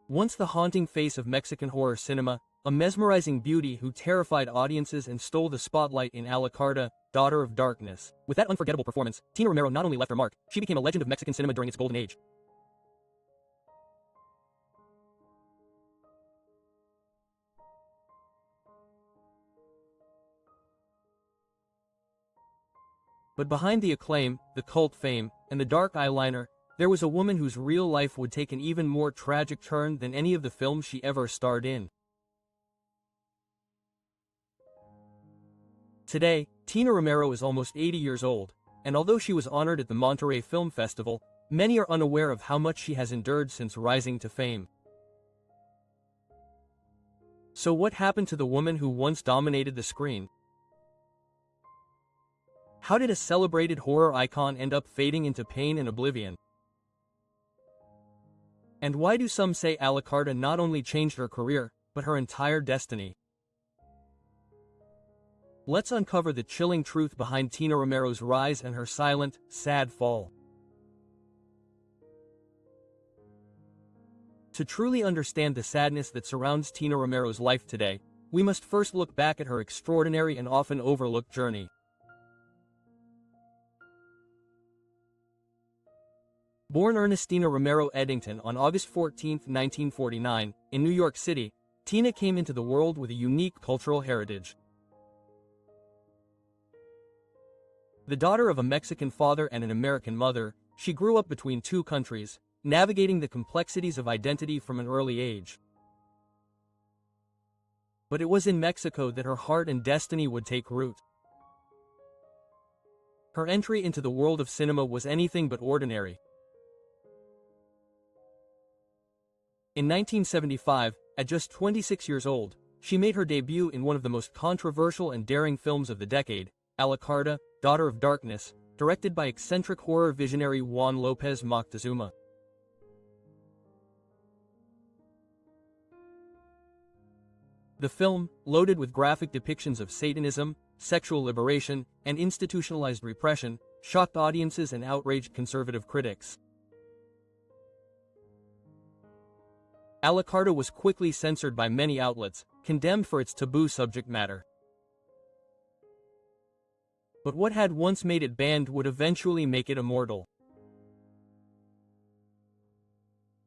Once the haunting face of Mexican horror cinema, a mesmerizing beauty who terrified audiences and stole the spotlight in A la Carta, Daughter of Darkness. With that unforgettable performance, Tina Romero not only left her mark, she became a legend of Mexican cinema during its golden age. But behind the acclaim, the cult fame, and the dark eyeliner, there was a woman whose real life would take an even more tragic turn than any of the films she ever starred in. Today, Tina Romero is almost 80 years old, and although she was honored at the Monterey Film Festival, many are unaware of how much she has endured since rising to fame. So what happened to the woman who once dominated the screen? How did a celebrated horror icon end up fading into pain and oblivion? And why do some say A la Carta not only changed her career, but her entire destiny? Let's uncover the chilling truth behind Tina Romero's rise and her silent, sad fall. To truly understand the sadness that surrounds Tina Romero's life today, we must first look back at her extraordinary and often overlooked journey. Born Ernestina Romero Eddington on August 14, 1949, in New York City, Tina came into the world with a unique cultural heritage. The daughter of a Mexican father and an American mother, she grew up between two countries, navigating the complexities of identity from an early age. But it was in Mexico that her heart and destiny would take root. Her entry into the world of cinema was anything but ordinary. In 1975, at just 26 years old, she made her debut in one of the most controversial and daring films of the decade, A la Carta, Daughter of Darkness, directed by eccentric horror visionary Juan López Moctezuma. The film, loaded with graphic depictions of Satanism, sexual liberation, and institutionalized repression, shocked audiences and outraged conservative critics. A la Carta was quickly censored by many outlets, condemned for its taboo subject matter. But what had once made it banned would eventually make it immortal.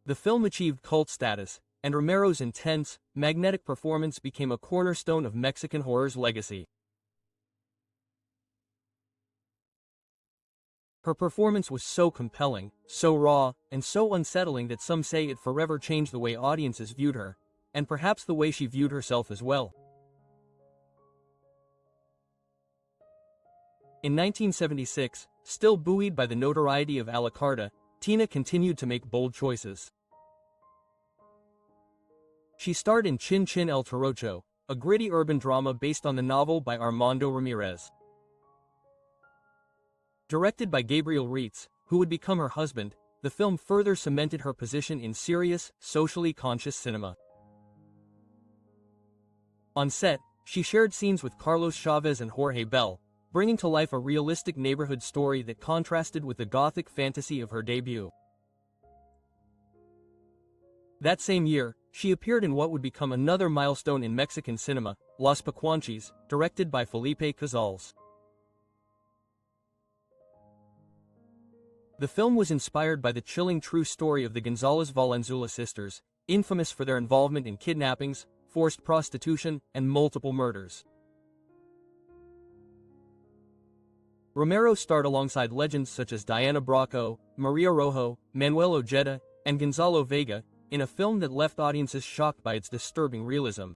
The film achieved cult status, and Romero's intense, magnetic performance became a cornerstone of Mexican horror's legacy. Her performance was so compelling, so raw, and so unsettling that some say it forever changed the way audiences viewed her, and perhaps the way she viewed herself as well. In 1976, still buoyed by the notoriety of A la Carta, Tina continued to make bold choices. She starred in Chin Chin El Torocho, a gritty urban drama based on the novel by Armando Ramirez. Directed by Gabriel Reitz, who would become her husband, the film further cemented her position in serious, socially conscious cinema. On set, she shared scenes with Carlos Chavez and Jorge Bell, bringing to life a realistic neighborhood story that contrasted with the gothic fantasy of her debut. That same year, she appeared in what would become another milestone in Mexican cinema, Los Pacuanchis, directed by Felipe Cazals. The film was inspired by the chilling true story of the González Valenzuela sisters, infamous for their involvement in kidnappings, forced prostitution, and multiple murders. Romero starred alongside legends such as Diana Bracco, Maria Rojo, Manuel Ojeda, and Gonzalo Vega, in a film that left audiences shocked by its disturbing realism.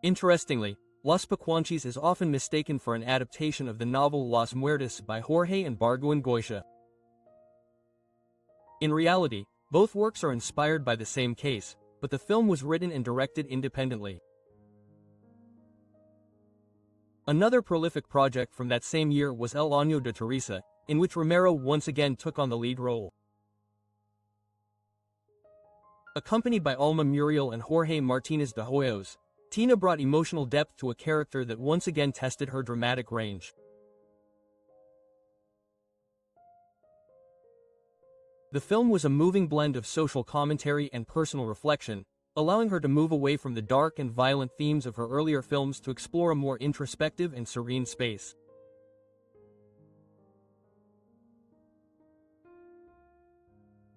Interestingly, Los Pacuanchis is often mistaken for an adaptation of the novel Las Muertes by Jorge and Barguengoitia. In reality, both works are inspired by the same case, but the film was written and directed independently. Another prolific project from that same year was El Año de Teresa, in which Romero once again took on the lead role. Accompanied by Alma Muriel and Jorge Martínez de Hoyos, Tina brought emotional depth to a character that once again tested her dramatic range. The film was a moving blend of social commentary and personal reflection, allowing her to move away from the dark and violent themes of her earlier films to explore a more introspective and serene space.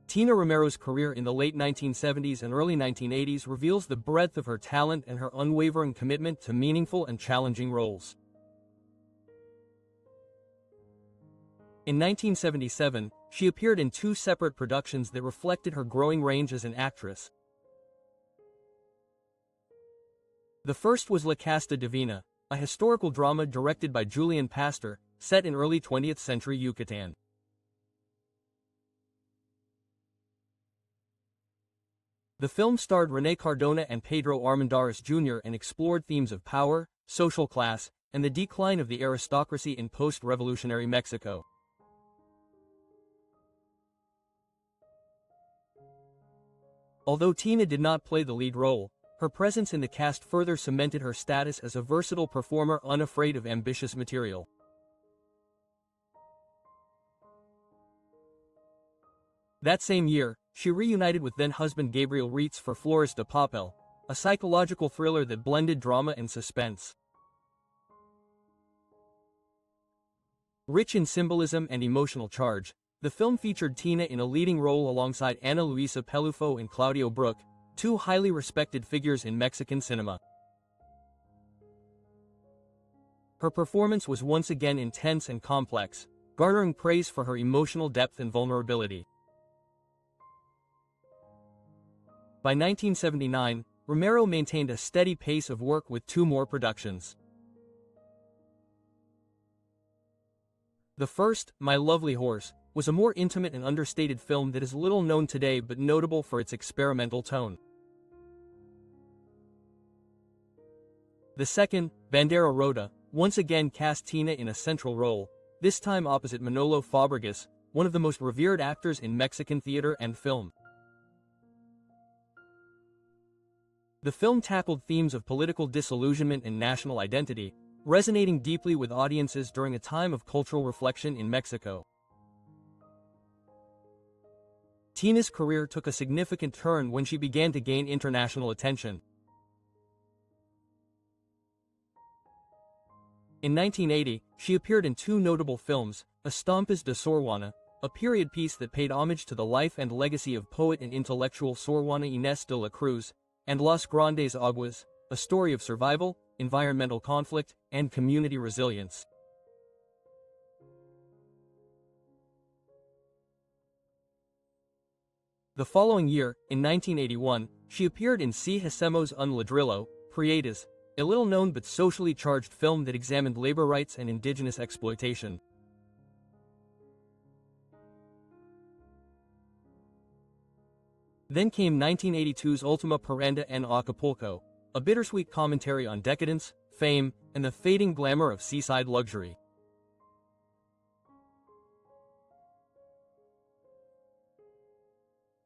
Tina Romero's career in the late 1970s and early 1980s reveals the breadth of her talent and her unwavering commitment to meaningful and challenging roles. In 1977, she appeared in two separate productions that reflected her growing range as an actress. The first was La Casta Divina, a historical drama directed by Julian Pastor, set in early 20th century Yucatan. The film starred René Cardona and Pedro Armendariz Jr. and explored themes of power, social class, and the decline of the aristocracy in post-revolutionary Mexico. Although Tina did not play the lead role, her presence in the cast further cemented her status as a versatile performer unafraid of ambitious material. That same year, she reunited with then-husband Gabriel Reitz for Flores de Papel, a psychological thriller that blended drama and suspense. Rich in symbolism and emotional charge, the film featured Tina in a leading role alongside Ana Luisa Pelufo and Claudio Brook, two highly respected figures in Mexican cinema. Her performance was once again intense and complex, garnering praise for her emotional depth and vulnerability. By 1979, Romero maintained a steady pace of work with two more productions. The first, My Lovely Horse, was a more intimate and understated film that is little known today but notable for its experimental tone. The second, Bandera Rota, once again cast Tina in a central role, this time opposite Manolo Fabregas, one of the most revered actors in Mexican theater and film. The film tackled themes of political disillusionment and national identity, resonating deeply with audiences during a time of cultural reflection in Mexico. Tina's career took a significant turn when she began to gain international attention. In 1980, she appeared in two notable films, Estampas de Sor Juana, a period piece that paid homage to the life and legacy of poet and intellectual Sor Juana Inés de la Cruz, and Las Grandes Aguas, a story of survival, environmental conflict, and community resilience. The following year, in 1981, she appeared in Si Hacemos un Ladrillo, Prietas, a little-known but socially charged film that examined labor rights and indigenous exploitation. Then came 1982's Ultima Paranda en Acapulco, a bittersweet commentary on decadence, fame, and the fading glamour of seaside luxury.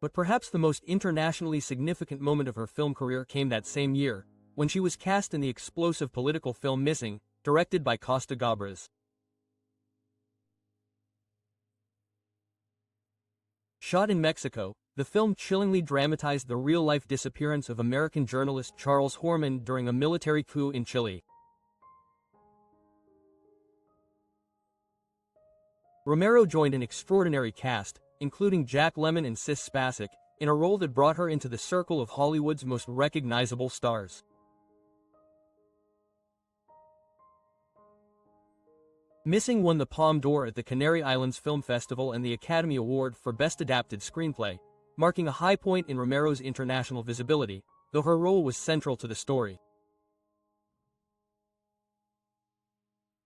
But perhaps the most internationally significant moment of her film career came that same year, when she was cast in the explosive political film Missing, directed by Costa Gabras. Shot in Mexico, the film chillingly dramatized the real-life disappearance of American journalist Charles Horman during a military coup in Chile. Romero joined an extraordinary cast, including Jack Lemmon and Sis Spacek, in a role that brought her into the circle of Hollywood's most recognizable stars. Missing won the Palme d'Or at the Canary Islands Film Festival and the Academy Award for Best Adapted Screenplay, marking a high point in Romero's international visibility, though her role was central to the story.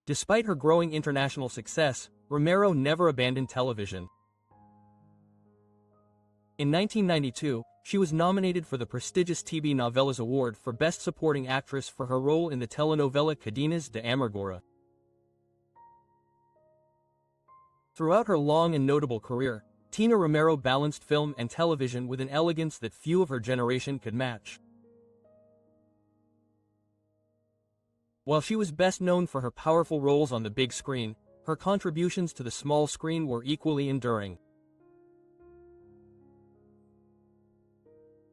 Despite her growing international success, Romero never abandoned television. In 1992, she was nominated for the prestigious TV Novelas Award for Best Supporting Actress for her role in the telenovela Cadenas de Amargura. Throughout her long and notable career, Tina Romero balanced film and television with an elegance that few of her generation could match. While she was best known for her powerful roles on the big screen, her contributions to the small screen were equally enduring.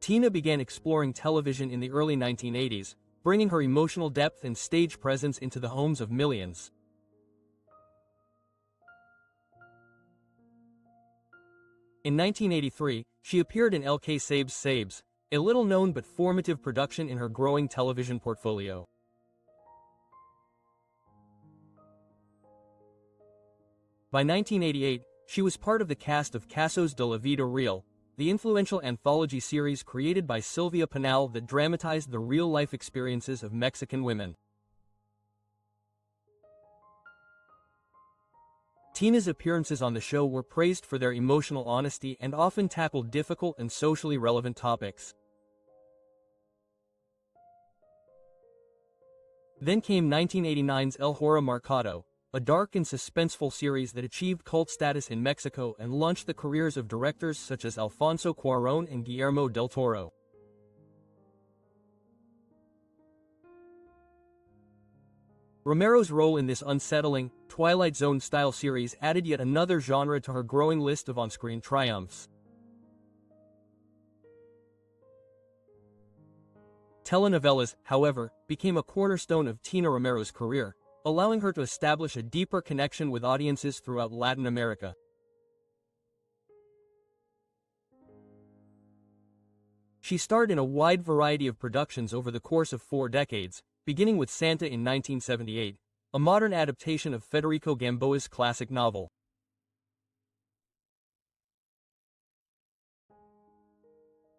Tina began exploring television in the early 1980s, bringing her emotional depth and stage presence into the homes of millions. In 1983, she appeared in LK Sabes Sabes, a little-known but formative production in her growing television portfolio. By 1988, she was part of the cast of Casos de la Vida Real, the influential anthology series created by Silvia Pinal that dramatized the real-life experiences of Mexican women. Tina's appearances on the show were praised for their emotional honesty and often tackled difficult and socially relevant topics. Then came 1989's El Horror Marcado, a dark and suspenseful series that achieved cult status in Mexico and launched the careers of directors such as Alfonso Cuarón and Guillermo del Toro. Romero's role in this unsettling, Twilight Zone-style series added yet another genre to her growing list of on-screen triumphs. Telenovelas, however, became a cornerstone of Tina Romero's career, allowing her to establish a deeper connection with audiences throughout Latin America. She starred in a wide variety of productions over the course of 4 decades, beginning with Santa in 1978, a modern adaptation of Federico Gamboa's classic novel.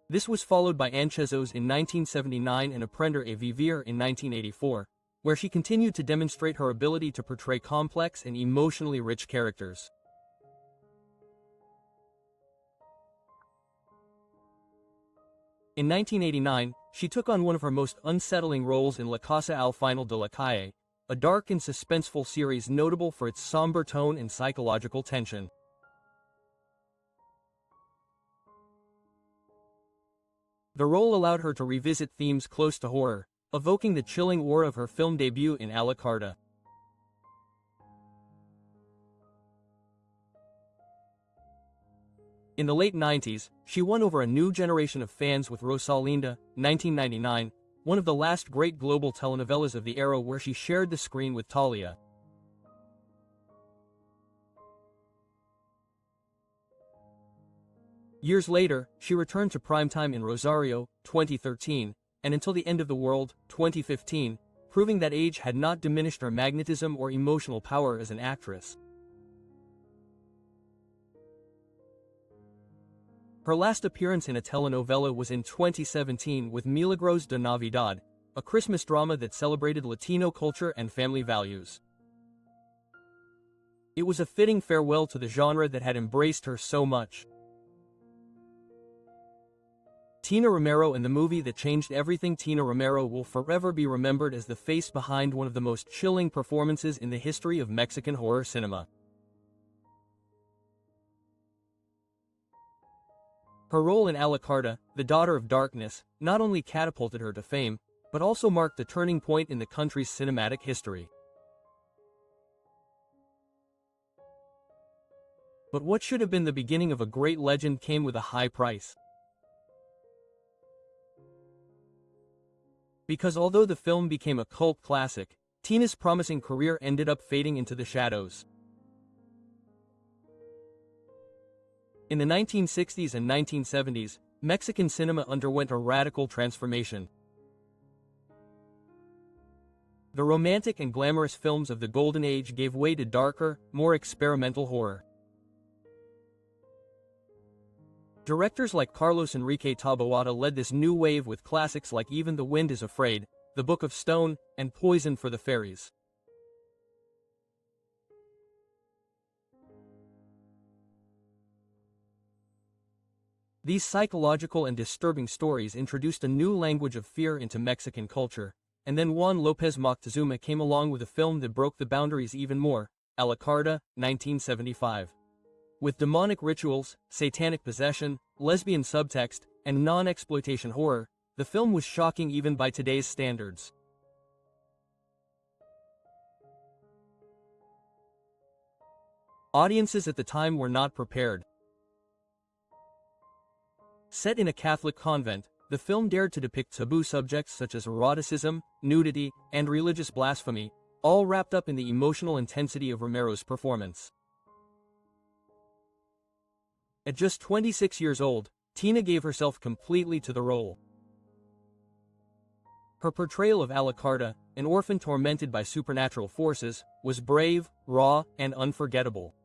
This was followed by Anchezos in 1979 and Aprender a Vivir in 1984, where she continued to demonstrate her ability to portray complex and emotionally rich characters. In 1989, she took on one of her most unsettling roles in La Casa al Final de la Calle, a dark and suspenseful series notable for its somber tone and psychological tension. The role allowed her to revisit themes close to horror, evoking the chilling aura of her film debut in A la Carta. In the late 90s, she won over a new generation of fans with Rosalinda, 1999, one of the last great global telenovelas of the era where she shared the screen with Talia. Years later, she returned to primetime in Rosario, 2013, and Until the End of the World, 2015, proving that age had not diminished her magnetism or emotional power as an actress. Her last appearance in a telenovela was in 2017 with Milagros de Navidad, a Christmas drama that celebrated Latino culture and family values. It was a fitting farewell to the genre that had embraced her so much. Tina Romero and the movie that changed everything. Tina Romero will forever be remembered as the face behind one of the most chilling performances in the history of Mexican horror cinema. Her role in A la Carta, the Daughter of Darkness, not only catapulted her to fame, but also marked a turning point in the country's cinematic history. But what should have been the beginning of a great legend came with a high price. Because although the film became a cult classic, Tina's promising career ended up fading into the shadows. In the 1960s and 1970s, Mexican cinema underwent a radical transformation. The romantic and glamorous films of the Golden Age gave way to darker, more experimental horror. Directors like Carlos Enrique Taboada led this new wave with classics like Even the Wind is Afraid, The Book of Stone, and Poison for the Fairies. These psychological and disturbing stories introduced a new language of fear into Mexican culture, and then Juan López Moctezuma came along with a film that broke the boundaries even more, A la Carta, 1975. With demonic rituals, satanic possession, lesbian subtext, and non-exploitation horror, the film was shocking even by today's standards. Audiences at the time were not prepared. Set in a Catholic convent, the film dared to depict taboo subjects such as eroticism, nudity, and religious blasphemy, all wrapped up in the emotional intensity of Romero's performance. At just 26 years old, Tina gave herself completely to the role. Her portrayal of Alucarda, an orphan tormented by supernatural forces, was brave, raw, and unforgettable.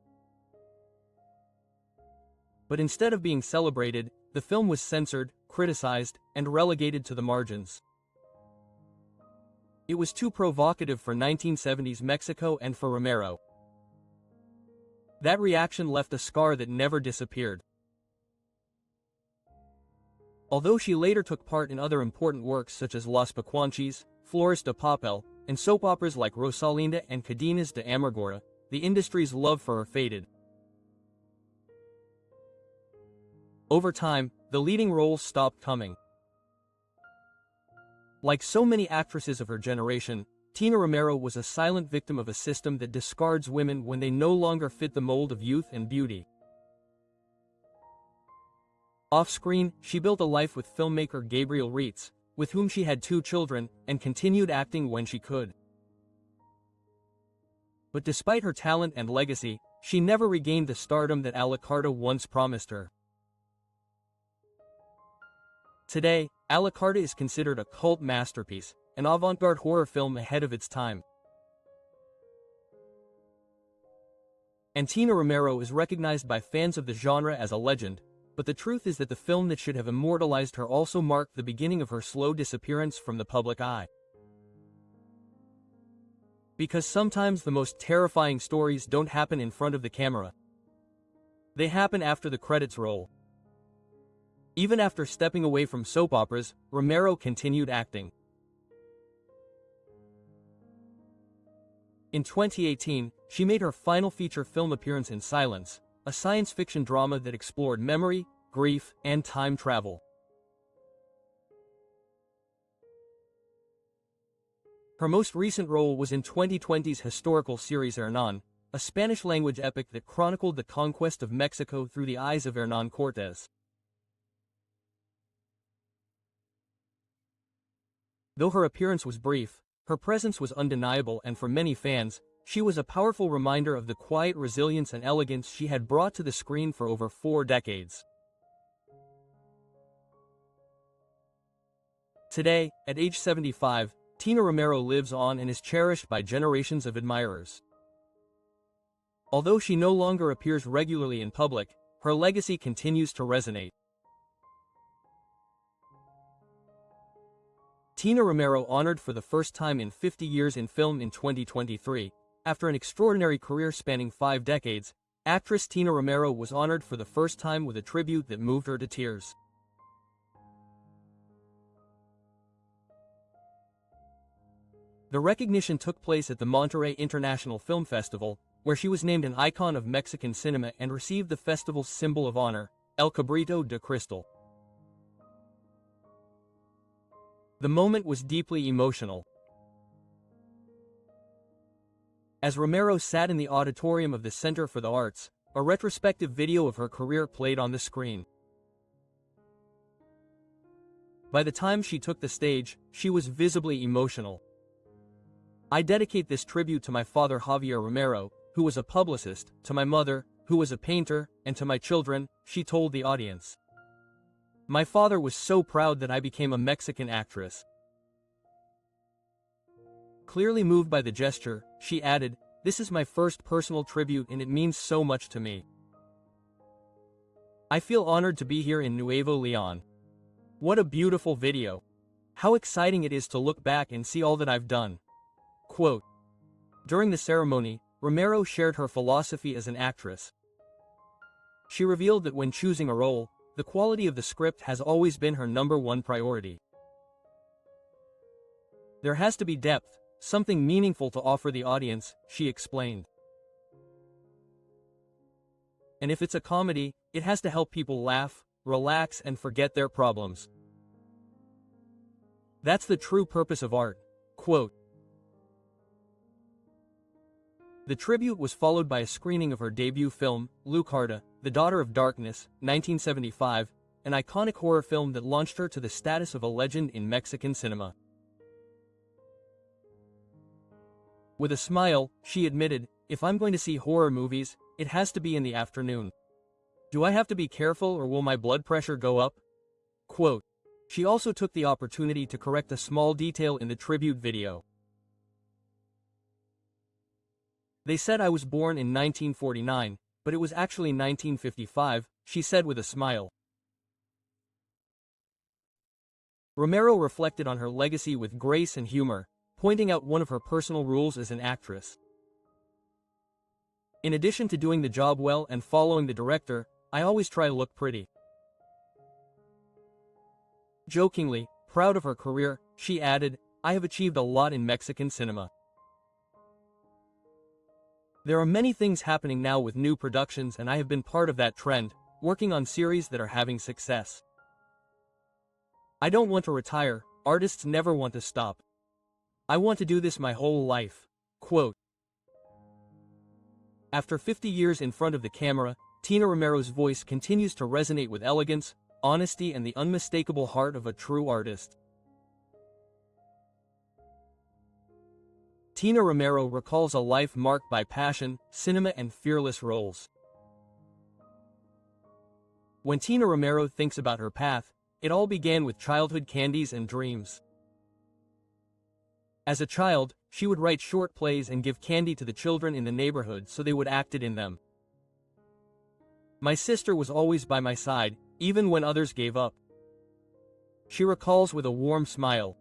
But instead of being celebrated, the film was censored, criticized, and relegated to the margins. It was too provocative for 1970s Mexico and for Romero. That reaction left a scar that never disappeared. Although she later took part in other important works such as Los Pacuanchis, Flores de Papel, and soap operas like Rosalinda and Cadenas de Amargura, the industry's love for her faded. Over time, the leading roles stopped coming. Like so many actresses of her generation, Tina Romero was a silent victim of a system that discards women when they no longer fit the mold of youth and beauty. Off-screen, she built a life with filmmaker Gabriel Reitz, with whom she had 2 children, and continued acting when she could. But despite her talent and legacy, she never regained the stardom that Alucarda once promised her. Today, Alucarda is considered a cult masterpiece, an avant-garde horror film ahead of its time. And Tina Romero is recognized by fans of the genre as a legend, but the truth is that the film that should have immortalized her also marked the beginning of her slow disappearance from the public eye. Because sometimes the most terrifying stories don't happen in front of the camera. They happen after the credits roll. Even after stepping away from soap operas, Romero continued acting. In 2018, she made her final feature film appearance in Silence, a science fiction drama that explored memory, grief, and time travel. Her most recent role was in 2020's historical series Hernán, a Spanish-language epic that chronicled the conquest of Mexico through the eyes of Hernán Cortés. Though her appearance was brief, her presence was undeniable, and for many fans, she was a powerful reminder of the quiet resilience and elegance she had brought to the screen for over 4 decades. Today, at age 75, Tina Romero lives on and is cherished by generations of admirers. Although she no longer appears regularly in public, her legacy continues to resonate. Tina Romero honored for the first time in 50 years in film in 2023. After an extraordinary career spanning 5 decades, actress Tina Romero was honored for the first time with a tribute that moved her to tears. The recognition took place at the Monterrey International Film Festival, where she was named an icon of Mexican cinema and received the festival's symbol of honor, El Cabrito de Cristal. The moment was deeply emotional. As Romero sat in the auditorium of the Center for the Arts, a retrospective video of her career played on the screen. By the time she took the stage, she was visibly emotional. "I dedicate this tribute to my father Javier Romero, who was a publicist, to my mother, who was a painter, and to my children," she told the audience. "My father was so proud that I became a Mexican actress." Clearly moved by the gesture, she added, "This is my first personal tribute and it means so much to me. I feel honored to be here in Nuevo Leon. What a beautiful video. How exciting it is to look back and see all that I've done." Quote. During the ceremony, Romero shared her philosophy as an actress. She revealed that when choosing a role, the quality of the script has always been her #1 priority. "There has to be depth, something meaningful to offer the audience," she explained. "And if it's a comedy, it has to help people laugh, relax, and forget their problems. That's the true purpose of art." Quote. The tribute was followed by a screening of her debut film, Alucarda, The Daughter of Darkness, 1975, an iconic horror film that launched her to the status of a legend in Mexican cinema. With a smile, she admitted, "If I'm going to see horror movies, it has to be in the afternoon. Do I have to be careful or will my blood pressure go up?" Quote. She also took the opportunity to correct a small detail in the tribute video. "They said I was born in 1949, but it was actually 1955, she said with a smile. Romero reflected on her legacy with grace and humor, pointing out one of her personal rules as an actress. "In addition to doing the job well and following the director, I always try to look pretty." Jokingly, proud of her career, she added, "I have achieved a lot in Mexican cinema. There are many things happening now with new productions and I have been part of that trend, working on series that are having success. I don't want to retire, artists never want to stop. I want to do this my whole life." Quote. After 50 years in front of the camera, Tina Romero's voice continues to resonate with elegance, honesty and the unmistakable heart of a true artist. Tina Romero recalls a life marked by passion, cinema and fearless roles. When Tina Romero thinks about her path, it all began with childhood candies and dreams. As a child, she would write short plays and give candy to the children in the neighborhood so they would act it in them. "My sister was always by my side, even when others gave up," she recalls with a warm smile.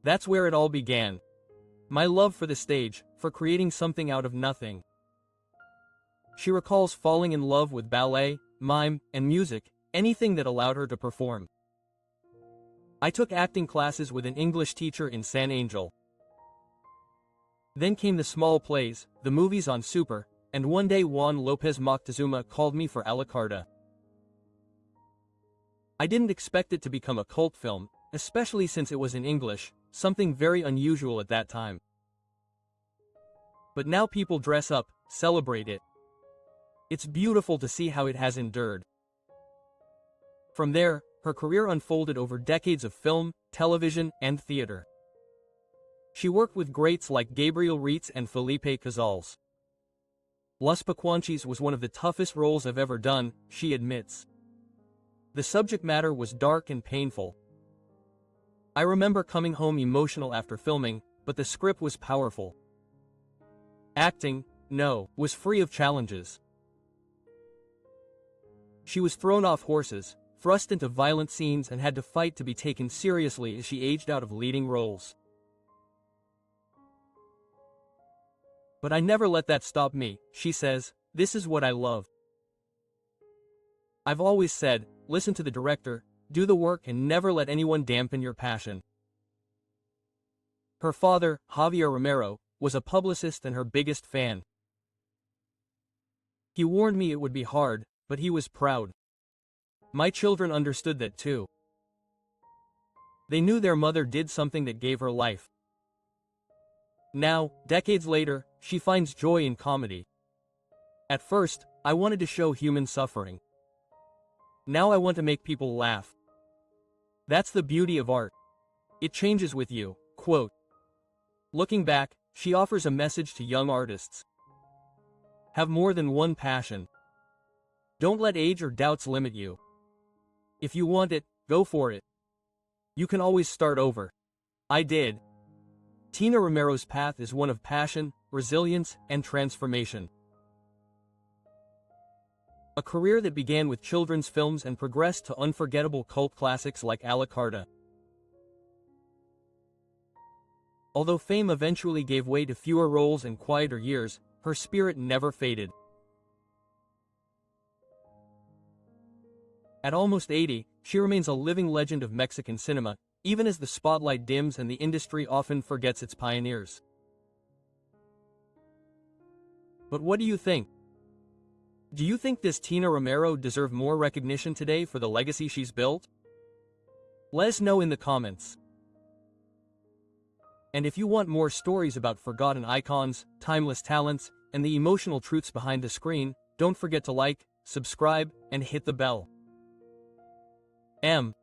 "That's where it all began. My love for the stage, for creating something out of nothing." She recalls falling in love with ballet, mime, and music, anything that allowed her to perform. "I took acting classes with an English teacher in San Angel. Then came the small plays, the movies on Super, and one day Juan López Moctezuma called me for A la Carta. I didn't expect it to become a cult film, especially since it was in English, something very unusual at that time. But now people dress up, celebrate it. It's beautiful to see how it has endured." From there, her career unfolded over decades of film, television, and theater. She worked with greats like Gabriel Ritz and Felipe Casals. "Los Pacuanchis was one of the toughest roles I've ever done," she admits. "The subject matter was dark and painful. I remember coming home emotional after filming, but the script was powerful. Acting, no, was free of challenges." She was thrown off horses, thrust into violent scenes and had to fight to be taken seriously as she aged out of leading roles. "But I never let that stop me," she says, "this is what I love. I've always said, listen to the director, do the work and never let anyone dampen your passion." Her father, Javier Romero, was a publicist and her biggest fan. "He warned me it would be hard, but he was proud. My children understood that too. They knew their mother did something that gave her life." Now, decades later, she finds joy in comedy. "At first, I wanted to show human suffering. Now I want to make people laugh. That's the beauty of art. It changes with you." Quote. Looking back, she offers a message to young artists. Have more than one passion. Don't let age or doubts limit you. If you want it, go for it. You can always start over. I did. Tina Romero's path is one of passion, resilience, and transformation. A career that began with children's films and progressed to unforgettable cult classics like A la Carta. Although fame eventually gave way to fewer roles and quieter years, her spirit never faded. At almost 80, she remains a living legend of Mexican cinema, even as the spotlight dims and the industry often forgets its pioneers. But what do you think? Do you think this Tina Romero deserves more recognition today for the legacy she's built? Let us know in the comments. And if you want more stories about forgotten icons, timeless talents, and the emotional truths behind the screen, don't forget to like, subscribe, and hit the bell. M.